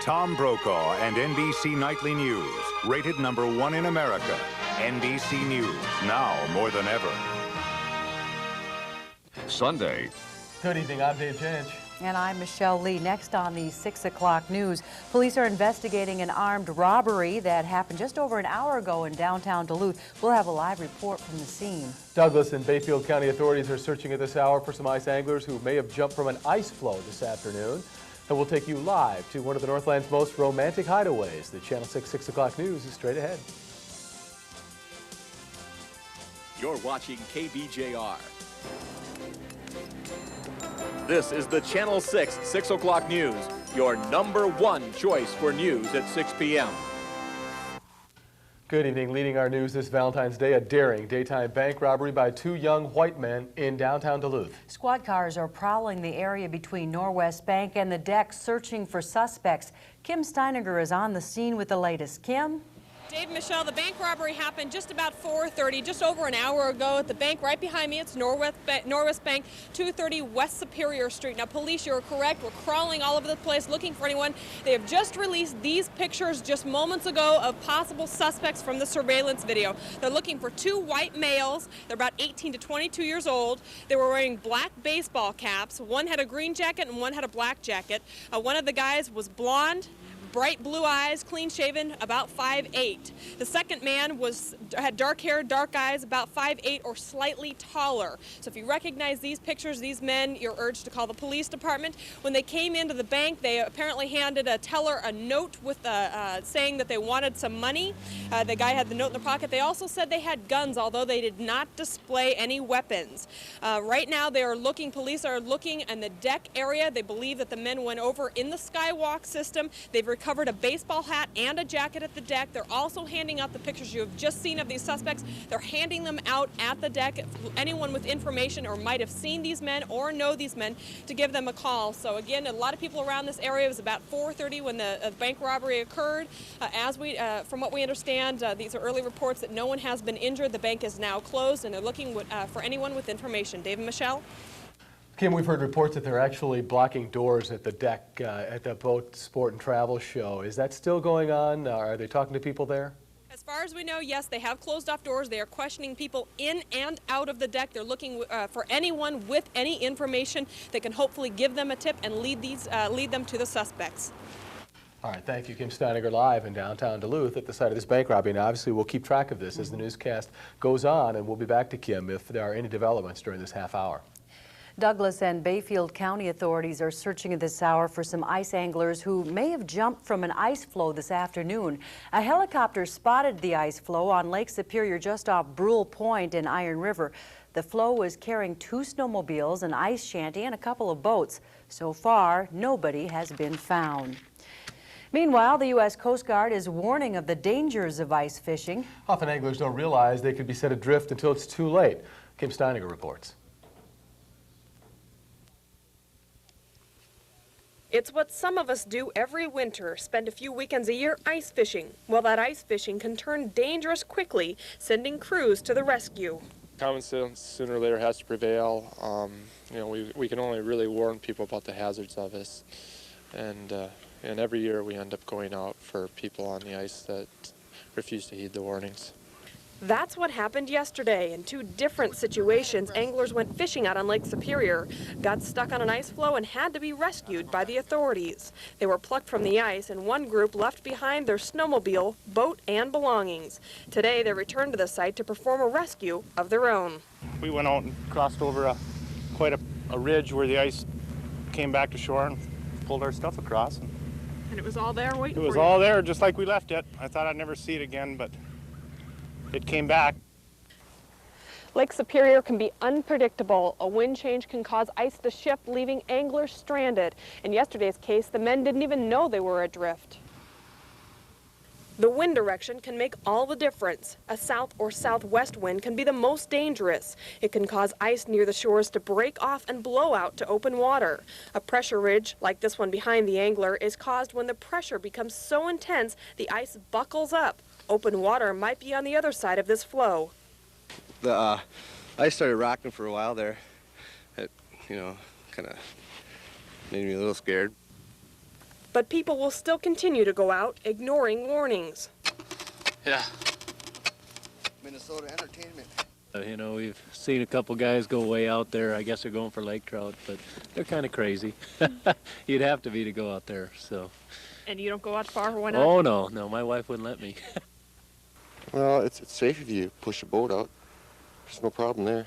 Tom Brokaw and NBC Nightly News, rated #1 in America. NBC News, now more than ever. Sunday. Good evening, I'm Dave Jench. And I'm Michelle Lee. Next on the 6 o'clock news, police are investigating an armed robbery that happened just over an hour ago in downtown Duluth. We'll have a live report from the scene. Douglas and Bayfield County authorities are searching at this hour for some ice anglers who may have jumped from an ice floe this afternoon. And we'll take you live to one of the Northland's most romantic hideaways. The Channel 6 o'clock news is straight ahead. You're watching KBJR. This is the Channel 6 o'clock news, your #1 choice for news at 6 p.m. Good evening. Leading our news this Valentine's Day, a daring daytime bank robbery by 2 young white men in downtown Duluth. Squad cars are prowling the area between Norwest Bank and the deck searching for suspects. Kim Steiniger is on the scene with the latest. Kim? Dave, Michelle, the bank robbery happened just about 4:30, just over an hour ago at the bank right behind me. It's Norwest Bank, 230 West Superior Street. Now, police, you're correct. We're crawling all over the place looking for anyone. They have just released these pictures just moments ago of possible suspects from the surveillance video. They're looking for 2 white males. They're about 18 to 22 years old. They were wearing black baseball caps. One had a green jacket and one had a black jacket. One of the guys was blonde, bright blue eyes, clean shaven, about 5'8". The second man had dark hair, dark eyes, about 5'8" or slightly taller. So if you recognize these pictures, these men, you're urged to call the police department. When they came into the bank, they apparently handed a teller a note with saying that they wanted some money. The guy had the note in the pocket. They also said they had guns, although they did not display any weapons. Right now they are looking, police are looking in the deck area. They believe that the men went over in the skywalk system. They've recovered a baseball hat and a jacket at the deck. They're also handing out the pictures you have just seen of these suspects. They're handing them out at the deck. Anyone with information or might have seen these men or know these men, to give them a call. So again, a lot of people around this area. It was about 4:30 when the bank robbery occurred. From what we understand, these are early reports that no one has been injured. The bank is now closed and they're looking for anyone with information. Dave and Michelle? Kim, we've heard reports that they're actually blocking doors at the deck at the Boat Sport and Travel Show. Is that still going on? Are they talking to people there? As far as we know, yes, they have closed off doors. They are questioning people in and out of the deck. They're looking for anyone with any information that can hopefully give them a tip and lead them to the suspects. All right, thank you, Kim Steiniger, live in downtown Duluth at the site of this bank robbery. And obviously, we'll keep track of this as the newscast goes on, and we'll be back to Kim if there are any developments during this half hour. Douglas and Bayfield County authorities are searching at this hour for some ice anglers who may have jumped from an ice floe this afternoon. A helicopter spotted the ice floe on Lake Superior just off Brule Point in Iron River. The floe was carrying 2 snowmobiles, an ice shanty, and a couple of boats. So far, nobody has been found. Meanwhile, the U.S. Coast Guard is warning of the dangers of ice fishing. Often anglers don't realize they could be set adrift until it's too late. Kim Steiniger reports. It's what some of us do every winter, spend a few weekends a year ice fishing. Well, that ice fishing can turn dangerous quickly, sending crews to the rescue. Common sense sooner or later has to prevail. You know, we can only really warn people about the hazards of this. And every year we end up going out for people on the ice that refuse to heed the warnings. That's what happened yesterday. In 2 different situations, anglers went fishing out on Lake Superior, got stuck on an ice floe and had to be rescued by the authorities. They were plucked from the ice and one group left behind their snowmobile, boat, and belongings. Today they returned to the site to perform a rescue of their own. We went out and crossed over quite a ridge where the ice came back to shore and pulled our stuff across. And it was all there waiting for you? It was all there just like we left it. I thought I'd never see it again, but it came back. Lake Superior can be unpredictable. A wind change can cause ice to shift, leaving anglers stranded. In yesterday's case, the men didn't even know they were adrift. The wind direction can make all the difference. A south or southwest wind can be the most dangerous. It can cause ice near the shores to break off and blow out to open water. A pressure ridge, like this one behind the angler, is caused when the pressure becomes so intense the ice buckles up. Open water might be on the other side of this flow. The ice started rocking for a while there. It, kind of made me a little scared. but people will still continue to go out, ignoring warnings. Yeah. Minnesota entertainment. You know, we've seen a couple guys go way out there. I guess they're going for lake trout, but they're kind of crazy. You'd have to be to go out there, so. And you don't go out far, why not? Oh, no, my wife wouldn't let me. Well, it's safe if you push a boat out. There's no problem there.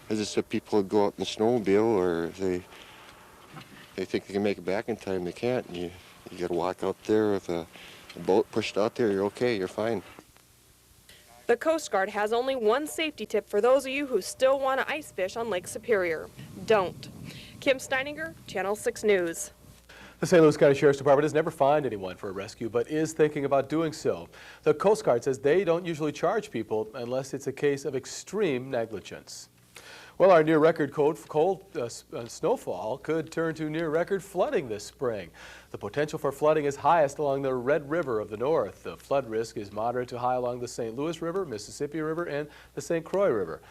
I just said people go out in the snowmobile, or if they think they can make it back in time, they can't. You got to walk out there with a boat pushed out there. You're okay. You're fine. The Coast Guard has only one safety tip for those of you who still want to ice fish on Lake Superior. Don't. Kim Steininger, Channel 6 News. The St. Louis County Sheriff's Department has never fined anyone for a rescue, but is thinking about doing so. The Coast Guard says they don't usually charge people unless it's a case of extreme negligence. Well, our near-record cold snowfall could turn to near-record flooding this spring. The potential for flooding is highest along the Red River of the north. The flood risk is moderate to high along the St. Louis River, Mississippi River, and the St. Croix River.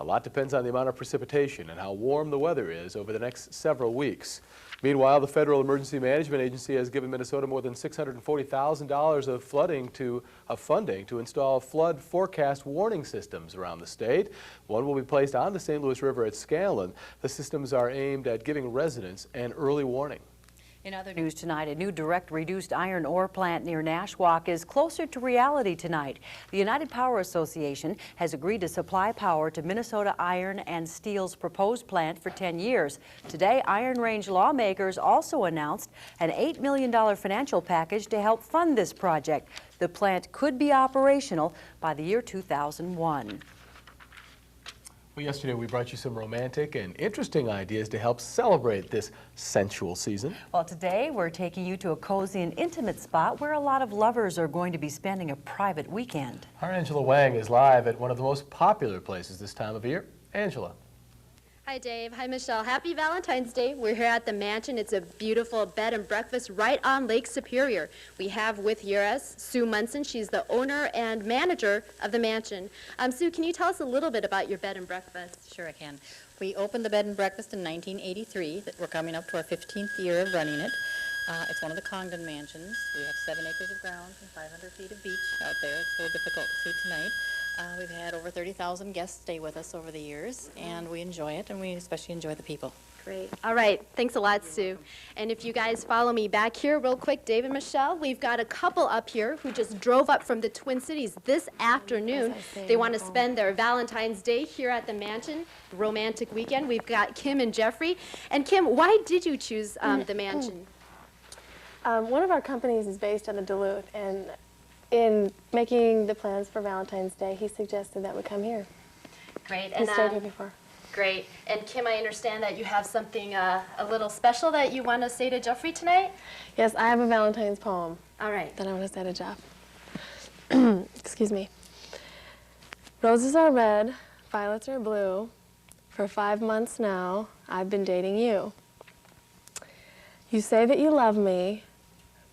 A lot depends on the amount of precipitation and how warm the weather is over the next several weeks. Meanwhile, the Federal Emergency Management Agency has given Minnesota more than $640,000 of funding to install flood forecast warning systems around the state. One will be placed on the St. Louis River at Scanlon. The systems are aimed at giving residents an early warning. In other news tonight, a new direct reduced iron ore plant near Nashwauk is closer to reality tonight. The United Power Association has agreed to supply power to Minnesota Iron and Steel's proposed plant for 10 years. Today, Iron Range lawmakers also announced an $8 million financial package to help fund this project. The plant could be operational by the year 2001. Well, yesterday we brought you some romantic and interesting ideas to help celebrate this sensual season. Well, today we're taking you to a cozy and intimate spot where a lot of lovers are going to be spending a private weekend. Our Angela Wang is live at one of the most popular places this time of year. Angela. Hi, Dave. Hi, Michelle. Happy Valentine's Day. We're here at the mansion. It's a beautiful bed and breakfast right on Lake Superior. We have with us Sue Munson. She's the owner and manager of the mansion. Sue, can you tell us a little bit about your bed and breakfast? Sure I can. We opened the bed and breakfast in 1983. We're coming up to our 15th year of running it. It's one of the Congdon mansions. We have 7 acres of grounds and 500 feet of beach out there. It's so difficult to see tonight. We've had over 30,000 guests stay with us over the years, and we enjoy it, and we especially enjoy the people. Great. All right. Thanks a lot, Sue. And if you guys follow me back here real quick, Dave and Michelle, we've got a couple up here who just drove up from the Twin Cities this afternoon. They want to spend their Valentine's Day here at the mansion, romantic weekend. We've got Kim and Jeffrey. And Kim, why did you choose the mansion? One of our companies is based out of Duluth, and in making the plans for Valentine's Day, he suggested that we come here. Great. He stayed here before. Great. And Kim, I understand that you have something a little special that you want to say to Jeffrey tonight? Yes, I have a Valentine's poem. All right. That I want to say to Jeff. Excuse me. Roses are red, violets are blue. For 5 months now, I've been dating you. You say that you love me,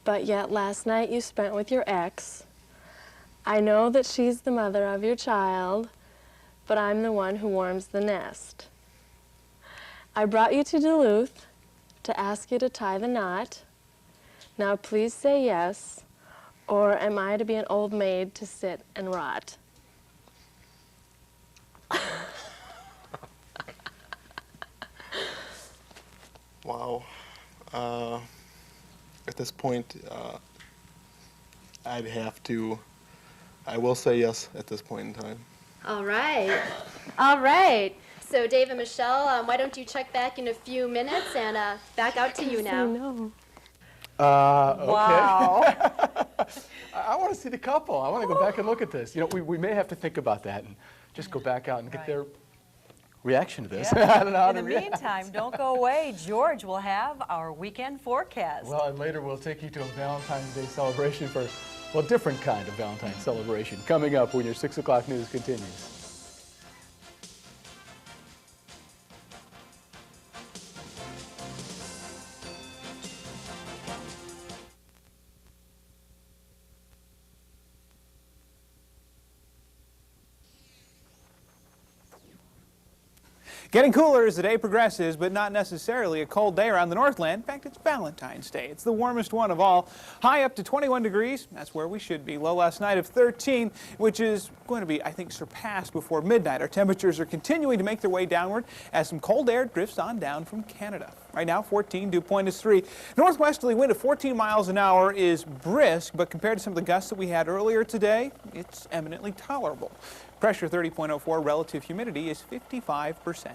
but yet last night you spent with your ex. I know that she's the mother of your child, but I'm the one who warms the nest. I brought you to Duluth to ask you to tie the knot. Now please say yes, or am I to be an old maid to sit and rot? Wow. At this point, I will say yes at this point in time. All right. All right. So Dave and Michelle, why don't you check back in a few minutes and back out to you now. No. Okay. Wow. I want to see the couple. I want to go back and look at this. You know, we may have to think about that and just go back out and get their reaction to this. Yeah. I don't know how to In the react. meantime, don't go away. George will have our weekend forecast. Well, and later we'll take you to a Valentine's Day celebration for, well, different kind of Valentine's celebration. Coming up when your 6 o'clock news continues. Getting cooler as the day progresses, but not necessarily a cold day around the Northland. In fact, it's Valentine's Day. It's the warmest one of all. High up to 21 degrees. That's where we should be. Low last night of 13, which is going to be, I think, surpassed before midnight. Our temperatures are continuing to make their way downward as some cold air drifts on down from Canada. Right now, 14, dew point is 3. Northwesterly wind of 14 miles an hour is brisk, but compared to some of the gusts that we had earlier today, it's eminently tolerable. Pressure 30.04, relative humidity is 55%.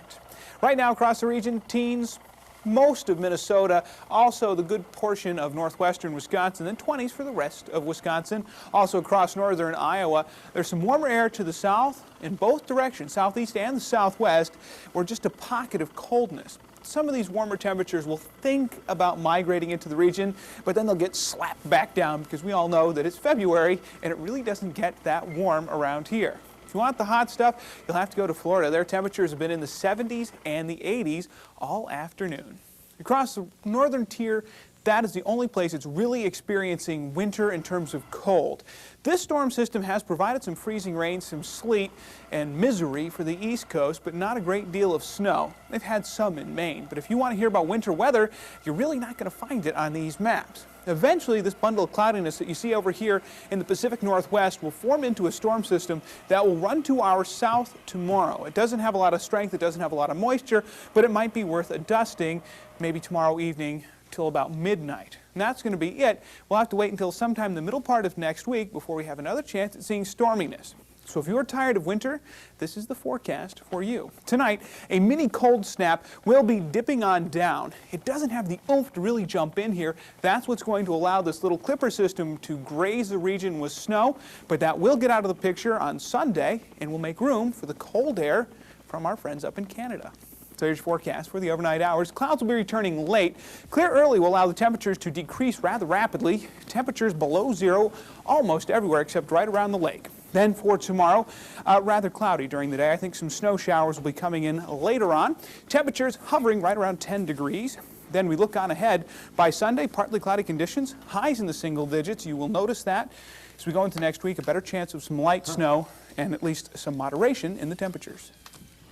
Right now across the region, teens, most of Minnesota, also the good portion of northwestern Wisconsin, then 20s for the rest of Wisconsin. Also across northern Iowa, there's some warmer air to the south in both directions, southeast and the southwest, or just a pocket of coldness. Some of these warmer temperatures will think about migrating into the region, but then they'll get slapped back down because we all know that it's February and it really doesn't get that warm around here. If you want the hot stuff, you'll have to go to Florida. Their temperatures have been in the 70s and the 80s all afternoon. Across the northern tier, that is the only place it's really experiencing winter in terms of cold. This storm system has provided some freezing rain, some sleet, and misery for the East Coast, but not a great deal of snow. They've had some in Maine, but if you want to hear about winter weather, you're really not going to find it on these maps. Eventually, this bundle of cloudiness that you see over here in the Pacific Northwest will form into a storm system that will run to our south tomorrow. It doesn't have a lot of strength, it doesn't have a lot of moisture, but it might be worth a dusting maybe tomorrow evening till about midnight. And that's going to be it. We'll have to wait until sometime in the middle part of next week before we have another chance at seeing storminess. So if you're tired of winter, this is the forecast for you. Tonight, a mini cold snap will be dipping on down. It doesn't have the oomph to really jump in here. That's what's going to allow this little clipper system to graze the region with snow, but that will get out of the picture on Sunday and will make room for the cold air from our friends up in Canada. So here's your forecast for the overnight hours. Clouds will be returning late. Clear early will allow the temperatures to decrease rather rapidly. Temperatures below zero almost everywhere except right around the lake. Then for tomorrow, rather cloudy during the day. I think some snow showers will be coming in later on. Temperatures hovering right around 10 degrees. Then we look on ahead. By Sunday, partly cloudy conditions, highs in the single digits. You will notice that as we go into next week, a better chance of some light snow and at least some moderation in the temperatures.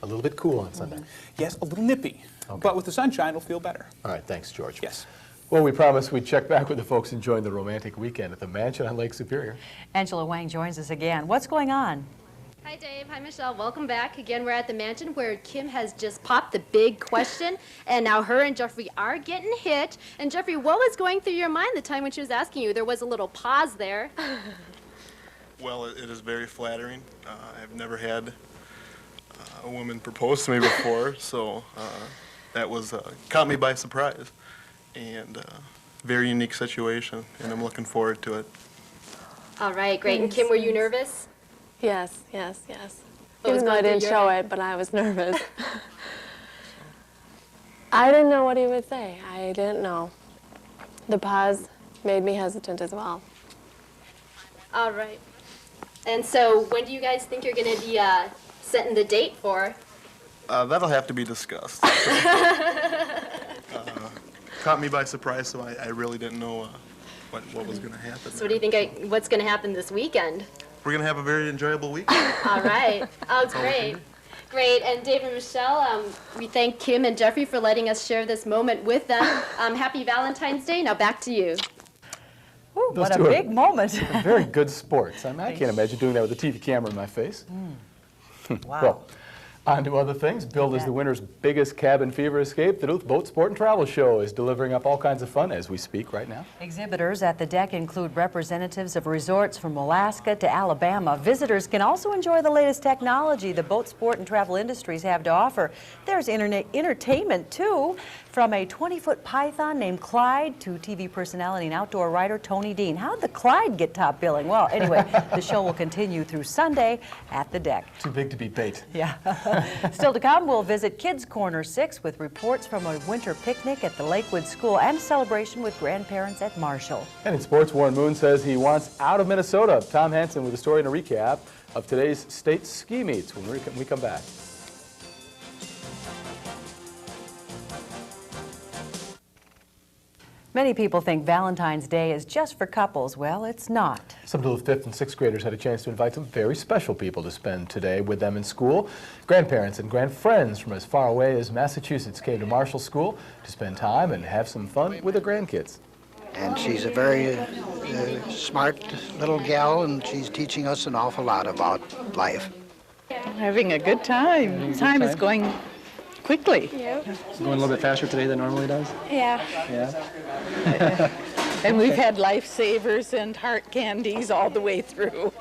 A little bit cool on Sunday. Yes, a little nippy, but with the sunshine, it'll feel better. All right, thanks, George. Yes. Well, we promised we'd check back with the folks enjoying the romantic weekend at the mansion on Lake Superior. Angela Wang joins us again. What's going on? Hi, Dave. Hi, Michelle. Welcome back. Again, we're at the mansion where Kim has just popped the big question, and now her and Jeffrey are getting hit. And Jeffrey, what was going through your mind the time when she was asking you? There was a little pause there. Well, it is very flattering. I've never had a woman propose to me before, so that was caught me by surprise, and very unique situation, and I'm looking forward to it. All right, great. And Kim, were you nervous? Yes, yes, yes. What was Even though I going didn't through show your head? it, but I was nervous. I didn't know what he would say. I didn't know. The pause made me hesitant as well. All right. And so when do you guys think you're going to be setting the date for? That'll have to be discussed. Caught me by surprise, so I really didn't know what was going to happen. So what do you think, what's going to happen this weekend? We're going to have a very enjoyable weekend. All right. Oh, That's all we can great. do. Great. And Dave and Michelle, we thank Kim and Jeffrey for letting us share this moment with them. Happy Valentine's Day. Now back to you. Ooh, Those what a two are big moment. Very good sports. I can't imagine doing that with a TV camera in my face. Wow. Well, on to other things. Billed as the winter's biggest cabin fever escape, the Duluth Boat Sport and Travel Show is delivering up all kinds of fun as we speak right now. Exhibitors at the deck include representatives of resorts from Alaska to Alabama. Visitors can also enjoy the latest technology the boat sport and travel industries have to offer. There's entertainment, too, from a 20-foot python named Clyde to TV personality and outdoor writer Tony Dean. How did the Clyde get top billing? Well, anyway, the show will continue through Sunday at the deck. Too big to be bait. Yeah. Still to come, we'll visit Kids Corner 6 with reports from a winter picnic at the Lakewood School and celebration with grandparents at Marshall. And in sports, Warren Moon says he wants out of Minnesota. Tom Hansen with a story and a recap of today's state ski meets when we come back. Many people think Valentine's Day is just for couples. Well, it's not. Some Duluth 5th and 6th graders had a chance to invite some very special people to spend today with them in school. Grandparents and grandfriends from as far away as Massachusetts came to Marshall School to spend time and have some fun with their grandkids. And she's a very smart little gal, and she's teaching us an awful lot about life. Having a good time. Time is going quickly. Yep. Going a little bit faster today than normally does? Yeah. Yeah. And we've had lifesavers and heart candies all the way through.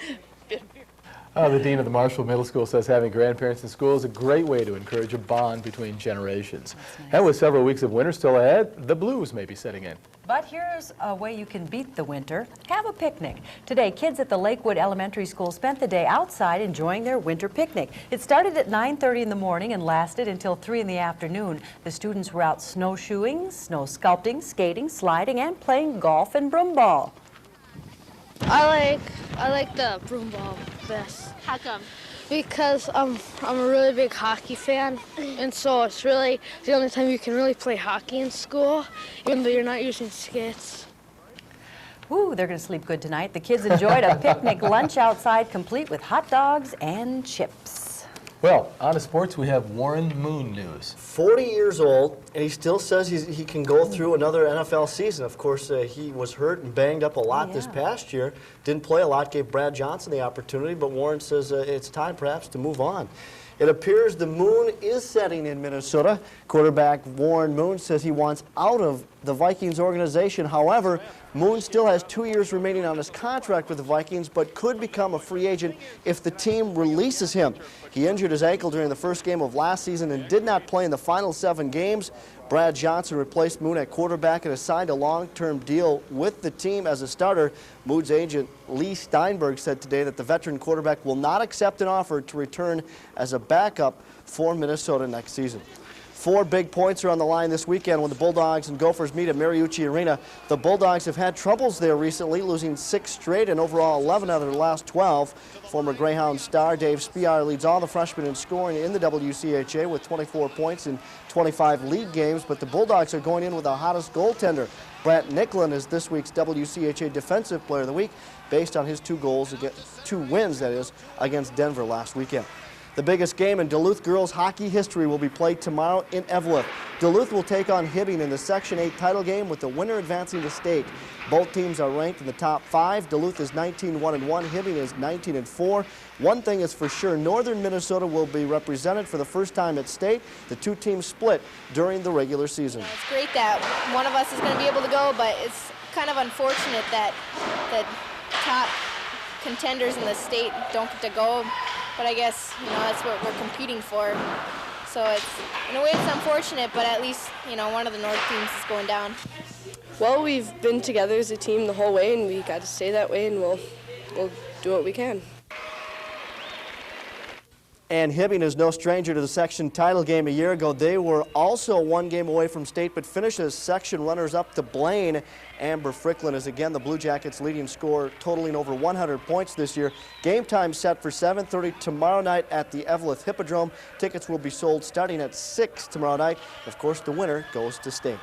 The dean of the Marshall Middle School says having grandparents in school is a great way to encourage a bond between generations. Nice. And with several weeks of winter still ahead, the blues may be setting in. But here's a way you can beat the winter. Have a picnic. Today, kids at the Lakewood Elementary School spent the day outside enjoying their winter picnic. It started at 9:30 in the morning and lasted until 3 in the afternoon. The students were out snowshoeing, snow sculpting, skating, sliding, and playing golf and broom ball. I like the broom ball best. How come? Because I'm a really big hockey fan, and so it's really the only time you can really play hockey in school, even though you're not using skates. Ooh, they're going to sleep good tonight. The kids enjoyed a picnic lunch outside, complete with hot dogs and chips. Well, on to sports, we have Warren Moon news. 40 years old, and he still says he can go through another NFL season. Of course, he was hurt and banged up a lot this past year. Didn't play a lot, gave Brad Johnson the opportunity, but Warren says it's time perhaps to move on. It appears the moon is setting in Minnesota. Quarterback Warren Moon says he wants out of the Vikings organization. However, Moon still has 2 years remaining on his contract with the Vikings, but could become a free agent if the team releases him. He injured his ankle during the first game of last season and did not play in the final 7 games. Brad Johnson replaced Moon at quarterback and has signed a long-term deal with the team as a starter. Moon's agent Lee Steinberg said today that the veteran quarterback will not accept an offer to return as a backup for Minnesota next season. 4 big points are on the line this weekend when the Bulldogs and Gophers meet at Mariucci Arena. The Bulldogs have had troubles there recently, losing 6 straight and overall 11 out of their last 12. Former Greyhound star Dave Spiar leads all the freshmen in scoring in the WCHA with 24 points in 25 league games, but the Bulldogs are going in with the hottest goaltender. Brant Nicklin is this week's WCHA Defensive Player of the Week based on his 2 wins, that is, against Denver last weekend. The biggest game in Duluth girls hockey history will be played tomorrow in Evelyn. Duluth will take on Hibbing in the Section 8 title game with the winner advancing to state. Both teams are ranked in the top 5. Duluth is 19-1-1. Hibbing is 19-4. One thing is for sure, northern Minnesota will be represented for the first time at state. The 2 teams split during the regular season. It's great that one of us is going to be able to go, but it's kind of unfortunate that the top contenders in the state don't get to go. But I guess, that's what we're competing for. So it's, in a way, it's unfortunate, but at least, one of the North teams is going down. Well, we've been together as a team the whole way, and we got to stay that way, and we'll do what we can. And Hibbing is no stranger to the section title game a year ago. They were also 1 game away from state, but finished as section runners-up to Blaine. Amber Fricklin is again the Blue Jackets' leading scorer, totaling over 100 points this year. Game time set for 7:30 tomorrow night at the Evelyn Hippodrome. Tickets will be sold starting at 6 tomorrow night. Of course, the winner goes to state.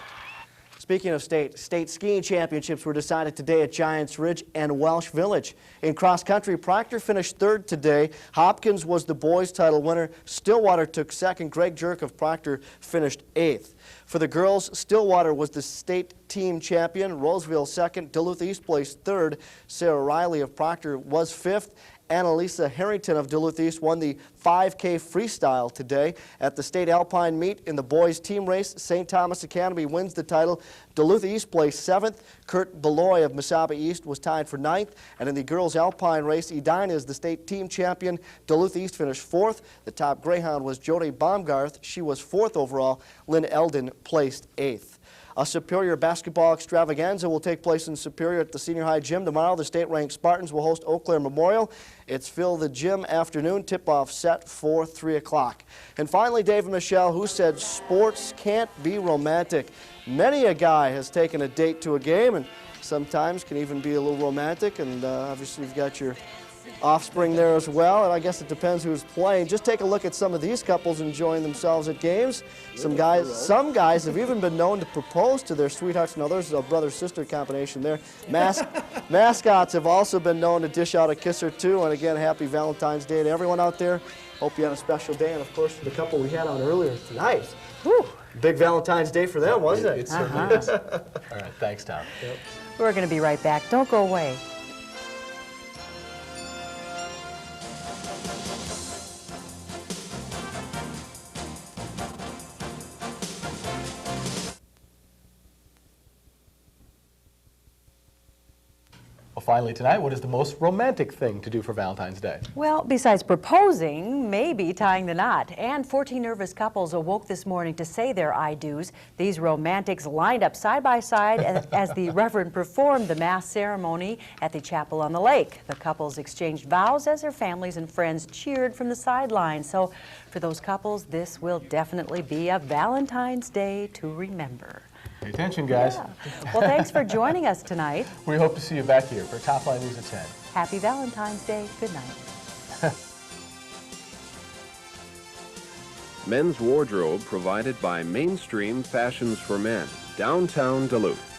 Speaking of state skiing championships were decided today at Giants Ridge and Welsh Village. In cross country, Proctor finished 3rd today. Hopkins was the boys' title winner. Stillwater took 2nd. Greg Jerk of Proctor finished 8th. For the girls, Stillwater was the state team champion. Roseville 2nd. Duluth East placed 3rd. Sarah Riley of Proctor was 5th. Annalisa Harrington of Duluth East won the 5K freestyle today. At the state alpine meet in the boys team race, St. Thomas Academy wins the title. Duluth East placed 7th. Kurt Beloy of Mesaba East was tied for 9th. And in the girls alpine race, Edina is the state team champion. Duluth East finished 4th. The top greyhound was Jody Baumgarth. She was 4th overall. Lynn Eldon placed 8th. A Superior basketball extravaganza will take place in Superior at the Senior High Gym tomorrow. The state-ranked Spartans will host Eau Claire Memorial. It's Fill the Gym afternoon. Tip-off set for 3 o'clock. And finally, David Michelle, who said sports can't be romantic. Many a guy has taken a date to a game and sometimes can even be a little romantic. And obviously you've got your offspring there as well, and I guess it depends who's playing. Just take a look at some of these couples enjoying themselves at games. Some guys have even been known to propose to their sweethearts. Now there's a brother-sister combination there. Mascots have also been known to dish out a kiss or two, and again, happy Valentine's Day to everyone out there. Hope you had a special day, and of course, for the couple we had on earlier tonight. Whew. Big Valentine's Day for them, wasn't it? It certainly is. All right, thanks, Tom. Yep. We're going to be right back. Don't go away. Well, finally tonight, what is the most romantic thing to do for Valentine's Day? Well, besides proposing, maybe tying the knot. And 14 nervous couples awoke this morning to say their I do's. These romantics lined up side by side as the Reverend performed the Mass ceremony at the chapel on the lake. The couples exchanged vows as their families and friends cheered from the sidelines. So for those couples, this will definitely be a Valentine's Day to remember. Pay attention, guys. Yeah. Well, thanks for joining us tonight. We hope to see you back here for Top Line News at 10. Happy Valentine's Day. Good night. Men's wardrobe provided by Mainstream Fashions for Men, downtown Duluth.